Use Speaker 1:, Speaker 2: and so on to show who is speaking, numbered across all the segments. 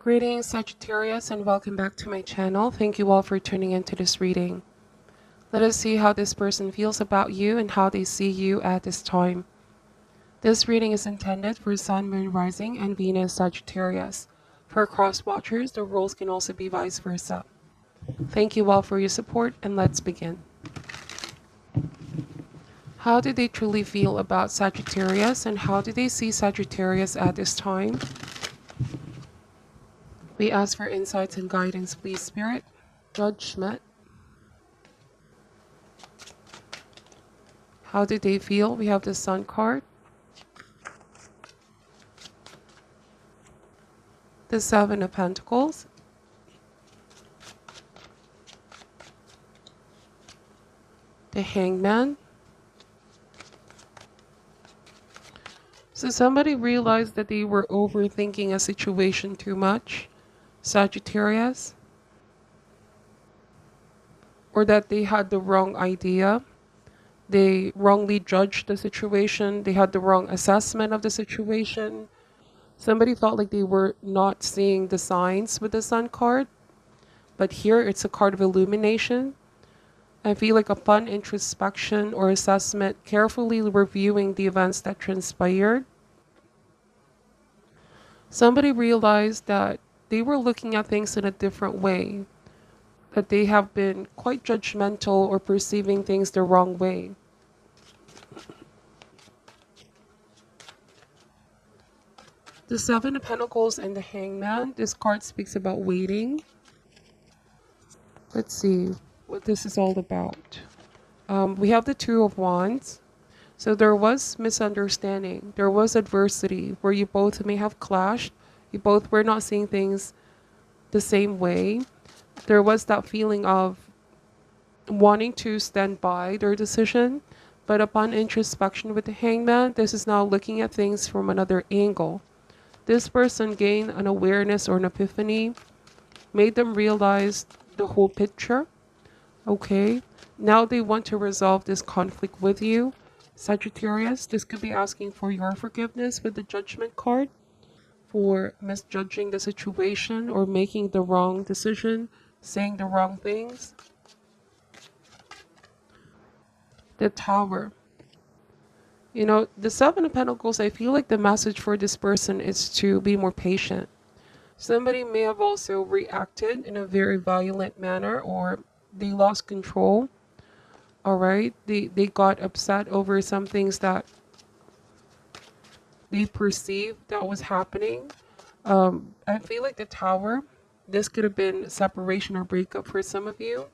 Speaker 1: Greetings Sagittarius and welcome back to my channel. Thank you all for tuning into this reading. Let us see how this person feels about you and how they see you at this time. This reading is intended for Sun, Moon, Rising, and Venus Sagittarius. For cross watchers, the rules can also be vice versa. Thank you all for your support and let's begin. How do they truly feel about Sagittarius and how do they see Sagittarius at this time? We ask for insights and guidance, please, Spirit. Judgment. How do they feel? We have the Sun card. The Seven of Pentacles. The Hangman. So somebody realized that they were overthinking a situation too much, Sagittarius. Or that they had the wrong idea. They wrongly judged the situation. They had the wrong assessment of the situation. Somebody felt like they were not seeing the signs with the Sun card. But here it's a card of illumination. I feel like upon introspection or assessment, carefully reviewing the events that transpired, somebody realized that they were looking at things in a different way. That they have been quite judgmental or perceiving things the wrong way. The Seven of Pentacles and the Hangman. This card speaks about waiting. Let's see what this is all about. We have the Two of Wands. So there was misunderstanding. There was adversity where you both may have clashed. You both were not seeing things the same way. There was that feeling of wanting to stand by their decision. But upon introspection with the Hangman, this is now looking at things from another angle. This person gained an awareness or an epiphany, made them realize the whole picture. Okay, now they want to resolve this conflict with you, Sagittarius. This could be asking for your forgiveness with the Judgment card for misjudging the situation or making the wrong decision, saying the wrong things. The Tower. You know, the Seven of Pentacles, I feel like the message for this person is to be more patient. Somebody may have also reacted in a very violent manner or they lost control. All right. They got upset over some things that they perceived that was happening. I feel like the Tower, this could have been separation or breakup for some of you.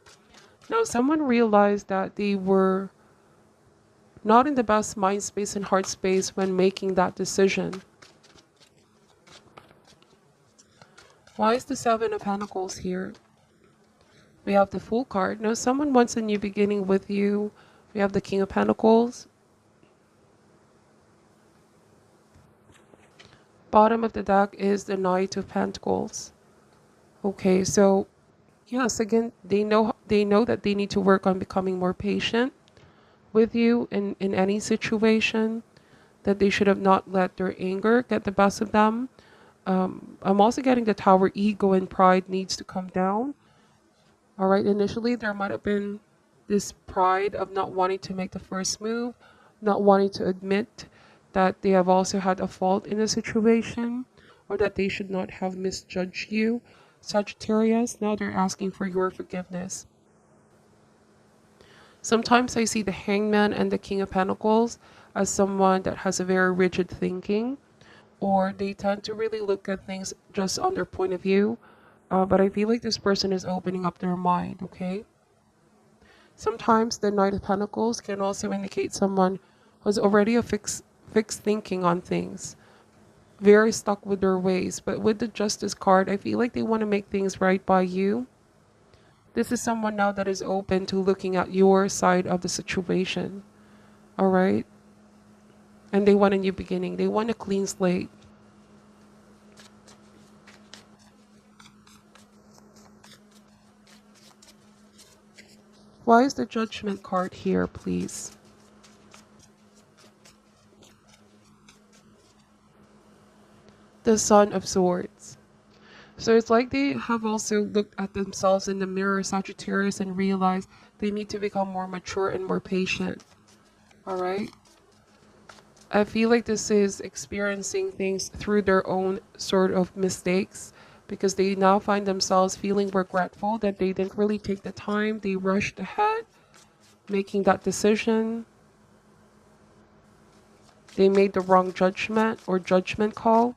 Speaker 1: Now, someone realized that they were not in the best mind space and heart space when making that decision. Why is the Seven of Pentacles here? We have the Fool card. Now, someone wants a new beginning with you. We have the King of Pentacles. Bottom of the deck is the Knight of Pentacles. Okay, so yes, again, they know that they need to work on becoming more patient with you in any situation, that they should have not let their anger get the best of them. I'm also getting the Tower. Ego and pride needs to come down. All right, initially there might have been this pride of not wanting to make the first move, not wanting to admit that they have also had a fault in the situation or that they should not have misjudged you, Sagittarius. Now they're asking for your forgiveness. Sometimes I see the Hangman and the King of Pentacles as someone that has a very rigid thinking, or they tend to really look at things just on their point of view. But I feel like this person is opening up their mind, okay? Sometimes the Knight of Pentacles can also indicate someone who's already a fixed thinking on things, very stuck with their ways. But with the Justice card, I feel like they want to make things right by you. This is someone now that is open to looking at your side of the situation. All right? And they want a new beginning. They want a clean slate. Why is the Judgment card here, please? The Son of Swords. So it's like they have also looked at themselves in the mirror, Sagittarius, and realized they need to become more mature and more patient. All right. I feel like this is experiencing things through their own sort of mistakes, because they now find themselves feeling regretful that they didn't really take the time. They rushed ahead, making that decision. They made the wrong judgment or judgment call.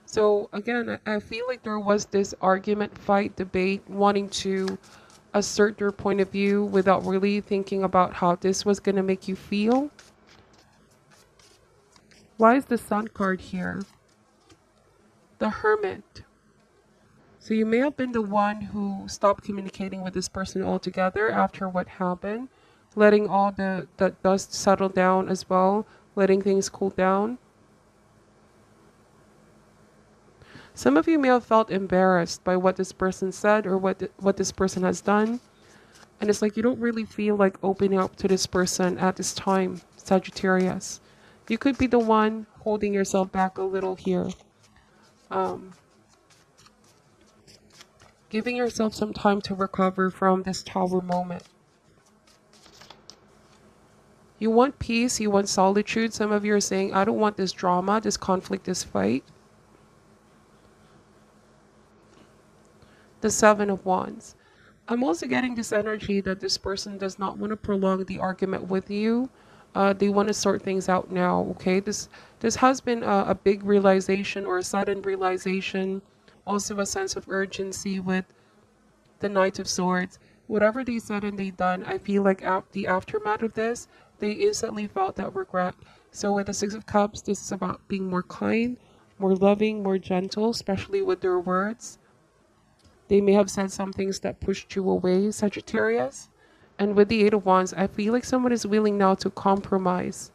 Speaker 1: So again, I feel like there was this argument, fight, debate, wanting to assert their point of view without really thinking about how this was going to make you feel. Why is the Sun card here? The Hermit. So you may have been the one who stopped communicating with this person altogether after what happened, letting all the dust settle down as well, letting things cool down. Some of you may have felt embarrassed by what this person said or what this person has done. And it's like you don't really feel like opening up to this person at this time, Sagittarius. You could be the one holding yourself back a little here. Giving yourself some time to recover from this Tower moment. You want peace, you want solitude. Some of you are saying, I don't want this drama, this conflict, this fight. The Seven of Wands. I'm also getting this energy that this person does not want to prolong the argument with you. They want to sort things out now, okay? This has been a big realization or a sudden realization. Also a sense of urgency with the Knight of Swords. Whatever they said and they done, I feel like the aftermath of this, they instantly felt that regret. So with the Six of Cups, this is about being more kind, more loving, more gentle, especially with their words. They may have said some things that pushed you away, Sagittarius. And with the Eight of Wands, I feel like someone is willing now to compromise,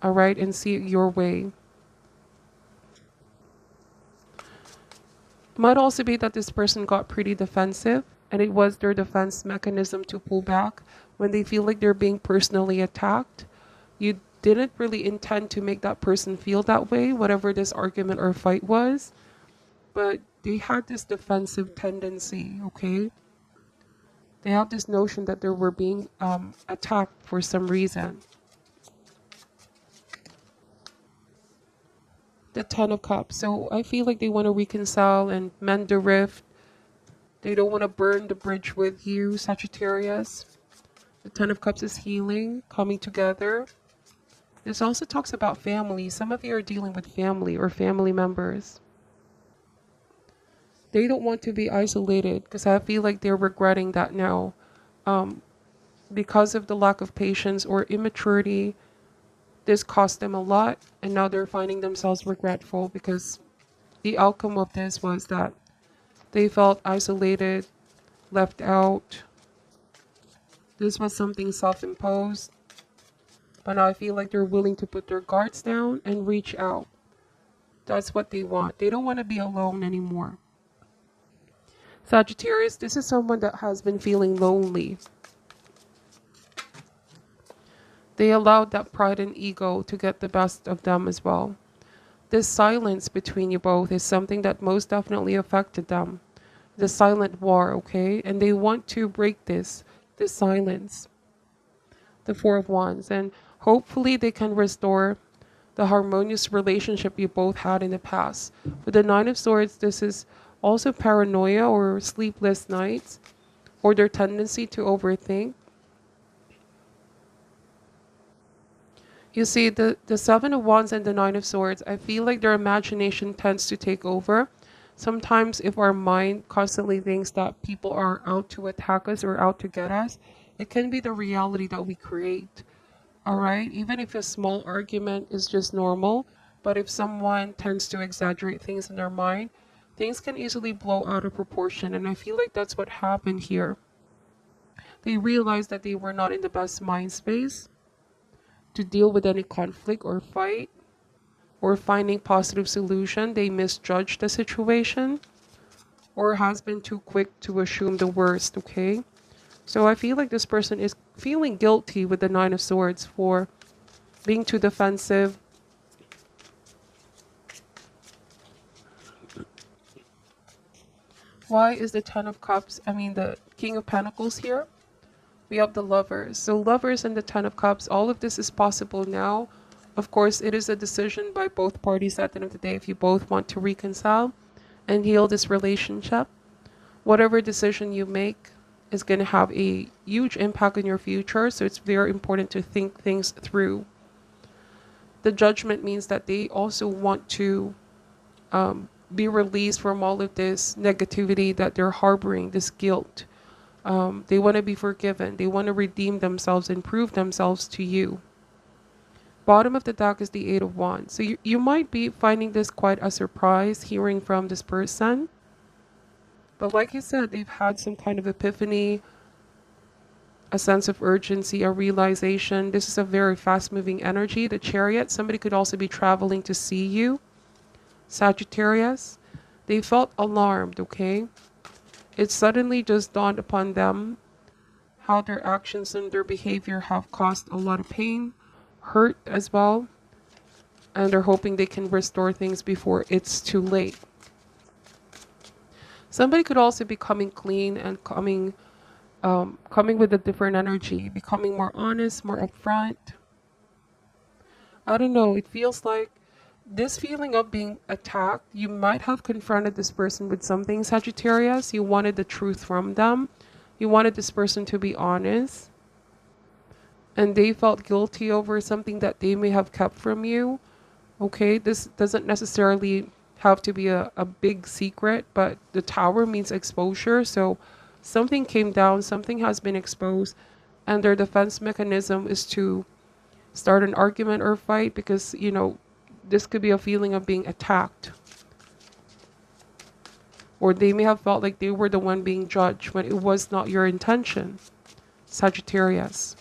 Speaker 1: all right, and see it your way. Might also be that this person got pretty defensive, and it was their defense mechanism to pull back when they feel like they're being personally attacked. You didn't really intend to make that person feel that way, whatever this argument or fight was. But they had this defensive tendency, okay? They have this notion that they were being attacked for some reason. The Ten of Cups. So I feel like they want to reconcile and mend the rift. They don't want to burn the bridge with you, Sagittarius. The Ten of Cups is healing, coming together. This also talks about family. Some of you are dealing with family or family members. They don't want to be isolated because I feel like they're regretting that now. Because of the lack of patience or immaturity, this cost them a lot. And now they're finding themselves regretful because the outcome of this was that they felt isolated, left out. This was something self-imposed. But now I feel like they're willing to put their guards down and reach out. That's what they want. They don't want to be alone anymore. Sagittarius, this is someone that has been feeling lonely. They allowed that pride and ego to get the best of them as well. This silence between you both is something that most definitely affected them. The silent war, okay? And they want to break this silence. The Four of Wands. And hopefully they can restore the harmonious relationship you both had in the past. With the Nine of Swords, this is also paranoia or sleepless nights, or their tendency to overthink. You see, the Seven of Wands and the Nine of Swords, I feel like their imagination tends to take over. Sometimes if our mind constantly thinks that people are out to attack us or out to get us, it can be the reality that we create. All right? Even if a small argument is just normal, but if someone tends to exaggerate things in their mind, things can easily blow out of proportion. And I feel like that's what happened here. They realized that they were not in the best mind space to deal with any conflict or fight or finding positive solution. They misjudged the situation or has been too quick to assume the worst, okay? So I feel like this person is feeling guilty with the Nine of Swords for being too defensive, Why is the Ten of Cups, the King of Pentacles here? We have the Lovers. So Lovers and the Ten of Cups, all of this is possible now. Of course, it is a decision by both parties at the end of the day if you both want to reconcile and heal this relationship. Whatever decision you make is going to have a huge impact on your future, so it's very important to think things through. The Judgment means that they also want to be released from all of this negativity that they're harboring, this guilt. They want to be forgiven. They want to redeem themselves and prove themselves to you. Bottom of the deck is the Eight of Wands. So you might be finding this quite a surprise, hearing from this person. But like I said, they've had some kind of epiphany, a sense of urgency, a realization. This is a very fast-moving energy. The Chariot, somebody could also be traveling to see you. Sagittarius, they felt alarmed, okay? It suddenly just dawned upon them how their actions and their behavior have caused a lot of pain, hurt as well, and they're hoping they can restore things before it's too late. Somebody could also be coming clean and coming with a different energy, becoming more honest, more upfront. I don't know, it feels like this feeling of being attacked, you might have confronted this person with something, Sagittarius. You wanted the truth from them. You wanted this person to be honest. And they felt guilty over something that they may have kept from you. Okay, this doesn't necessarily have to be a big secret, but the Tower means exposure. So something came down, something has been exposed, and their defense mechanism is to start an argument or fight because, this could be a feeling of being attacked. Or they may have felt like they were the one being judged when it was not your intention, Sagittarius.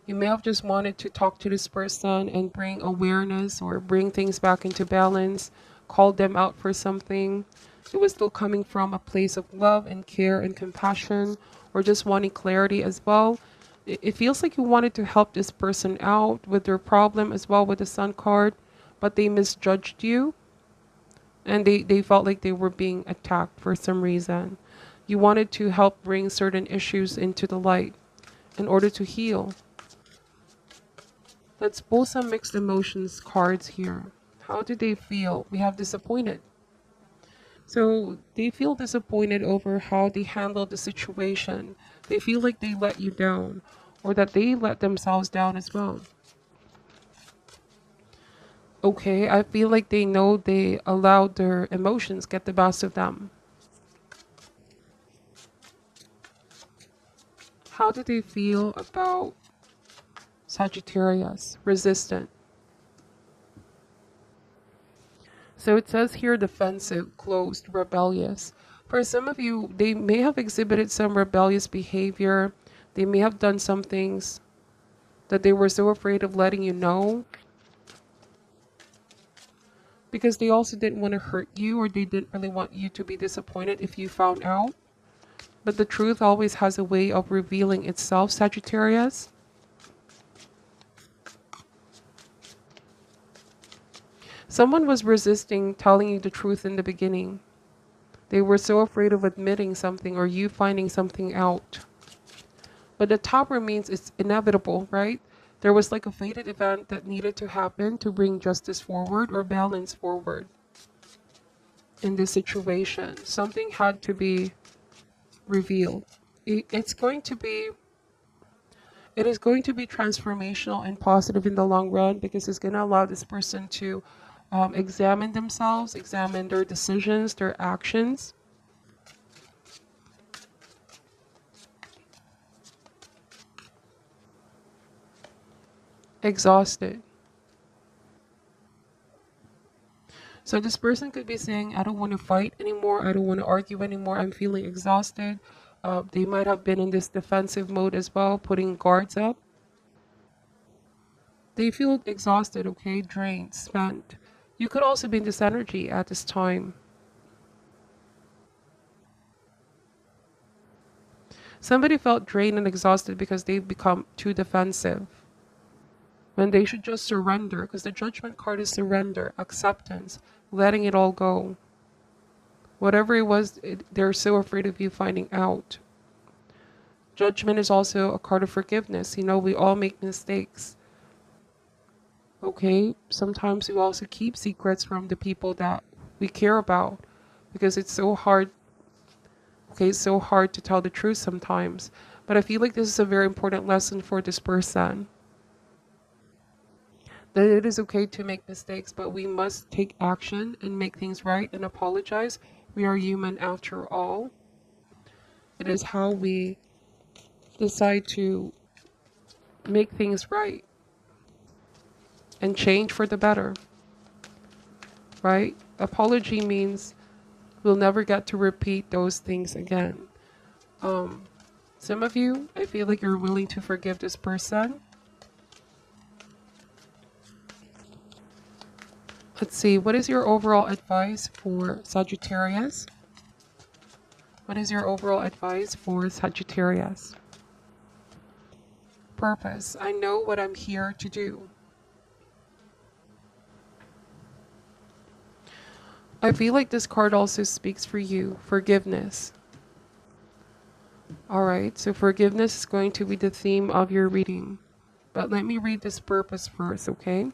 Speaker 1: You may have just wanted to talk to this person and bring awareness or bring things back into balance, call them out for something. It was still coming from a place of love and care and compassion, or just wanting clarity as well. It feels like you wanted to help this person out with their problem as well with the Sun card, but they misjudged you and they felt like they were being attacked for some reason. You wanted to help bring certain issues into the light in order to heal. Let's pull some mixed emotions cards here. How do they feel? We have disappointed. So they feel disappointed over how they handled the situation. They feel like they let you down, or that they let themselves down as well. Okay, I feel like they know they allowed their emotions get the best of them. How do they feel about Sagittarius? Resistant. So it says here defensive, closed, rebellious. For some of you, they may have exhibited some rebellious behavior. They may have done some things that they were so afraid of letting you know, because they also didn't want to hurt you, or they didn't really want you to be disappointed if you found out. But the truth always has a way of revealing itself, Sagittarius. Someone was resisting telling you the truth in the beginning. They were so afraid of admitting something or you finding something out. But the Tower means it's inevitable, right? There was like a fated event that needed to happen to bring justice forward or balance forward in this situation. Something had to be revealed. It is going to be transformational and positive in the long run, because it's going to allow this person to examine themselves, examine their decisions, their actions. Exhausted. So this person could be saying, I don't want to fight anymore. I don't want to argue anymore. I'm feeling exhausted. They might have been in this defensive mode as well, putting guards up. They feel exhausted, okay? Drained, spent. You could also be in this energy at this time. Somebody felt drained and exhausted because they've become too defensive, when they should just surrender, because the Judgment card is surrender, acceptance, letting it all go. Whatever it was, they're so afraid of you finding out. Judgment is also a card of forgiveness. You know, we all make mistakes. Okay? Sometimes we also keep secrets from the people that we care about because it's so hard. Okay, it's so hard to tell the truth sometimes. But I feel like this is a very important lesson for this person. That it is okay to make mistakes, but we must take action and make things right and apologize. We are human after all. It is how we decide to make things right and change for the better, right? Apology means we'll never get to repeat those things again. Some of you, I feel like you're willing to forgive this person. Let's see, what is your overall advice for Sagittarius? What is your overall advice for Sagittarius? Purpose. I know what I'm here to do. I feel like this card also speaks for you. Forgiveness. Alright, so forgiveness is going to be the theme of your reading. But let me read this purpose first, okay?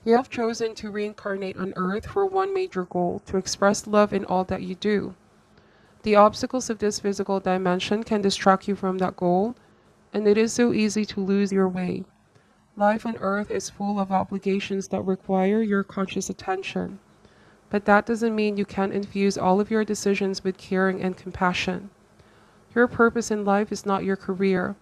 Speaker 1: You have chosen to reincarnate on Earth for one major goal, to express love in all that you do. The obstacles of this physical dimension can distract you from that goal, and it is so easy to lose your way. Life on Earth is full of obligations that require your conscious attention. But that doesn't mean you can't infuse all of your decisions with caring and compassion. Your purpose in life is not your career.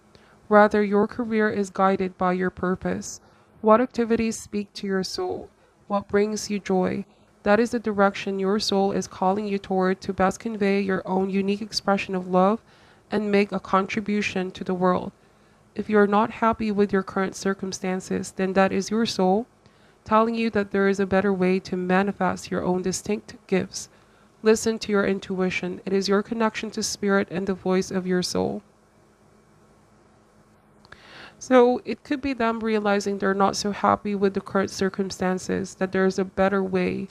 Speaker 1: Rather, your career is guided by your purpose. What activities speak to your soul? What brings you joy? That is the direction your soul is calling you toward to best convey your own unique expression of love and make a contribution to the world. If you are not happy with your current circumstances, then that is your soul telling you that there is a better way to manifest your own distinct gifts. Listen to your intuition. It is your connection to spirit and the voice of your soul. So it could be them realizing they're not so happy with the current circumstances, that there's a better way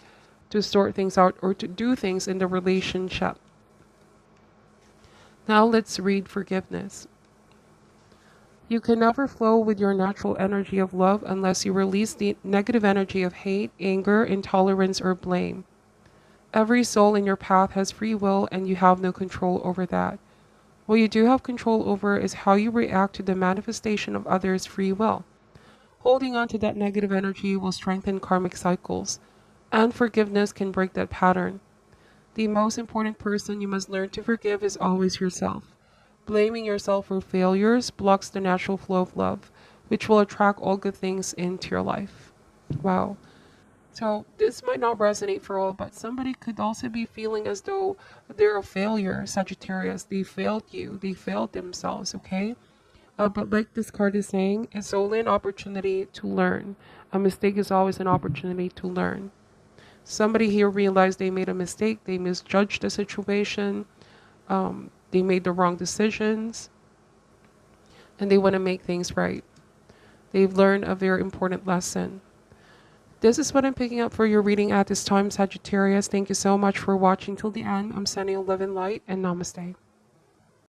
Speaker 1: to sort things out or to do things in the relationship. Now let's read forgiveness. You can never flow with your natural energy of love unless you release the negative energy of hate, anger, intolerance, or blame. Every soul in your path has free will and you have no control over that. What you do have control over is how you react to the manifestation of others' free will. Holding on to that negative energy will strengthen karmic cycles, and forgiveness can break that pattern. The most important person you must learn to forgive is always yourself. Blaming yourself for failures blocks the natural flow of love, which will attract all good things into your life. Wow. So this might not resonate for all, but somebody could also be feeling as though they're a failure, Sagittarius. They failed you. They failed themselves, okay? But like this card is saying, it's only an opportunity to learn. A mistake is always an opportunity to learn. Somebody here realized they made a mistake. They misjudged the situation. They made the wrong decisions. And they want to make things right. They've learned a very important lesson. This is what I'm picking up for your reading at this time, Sagittarius. Thank you so much for watching till the end. I'm sending you love and light, and namaste.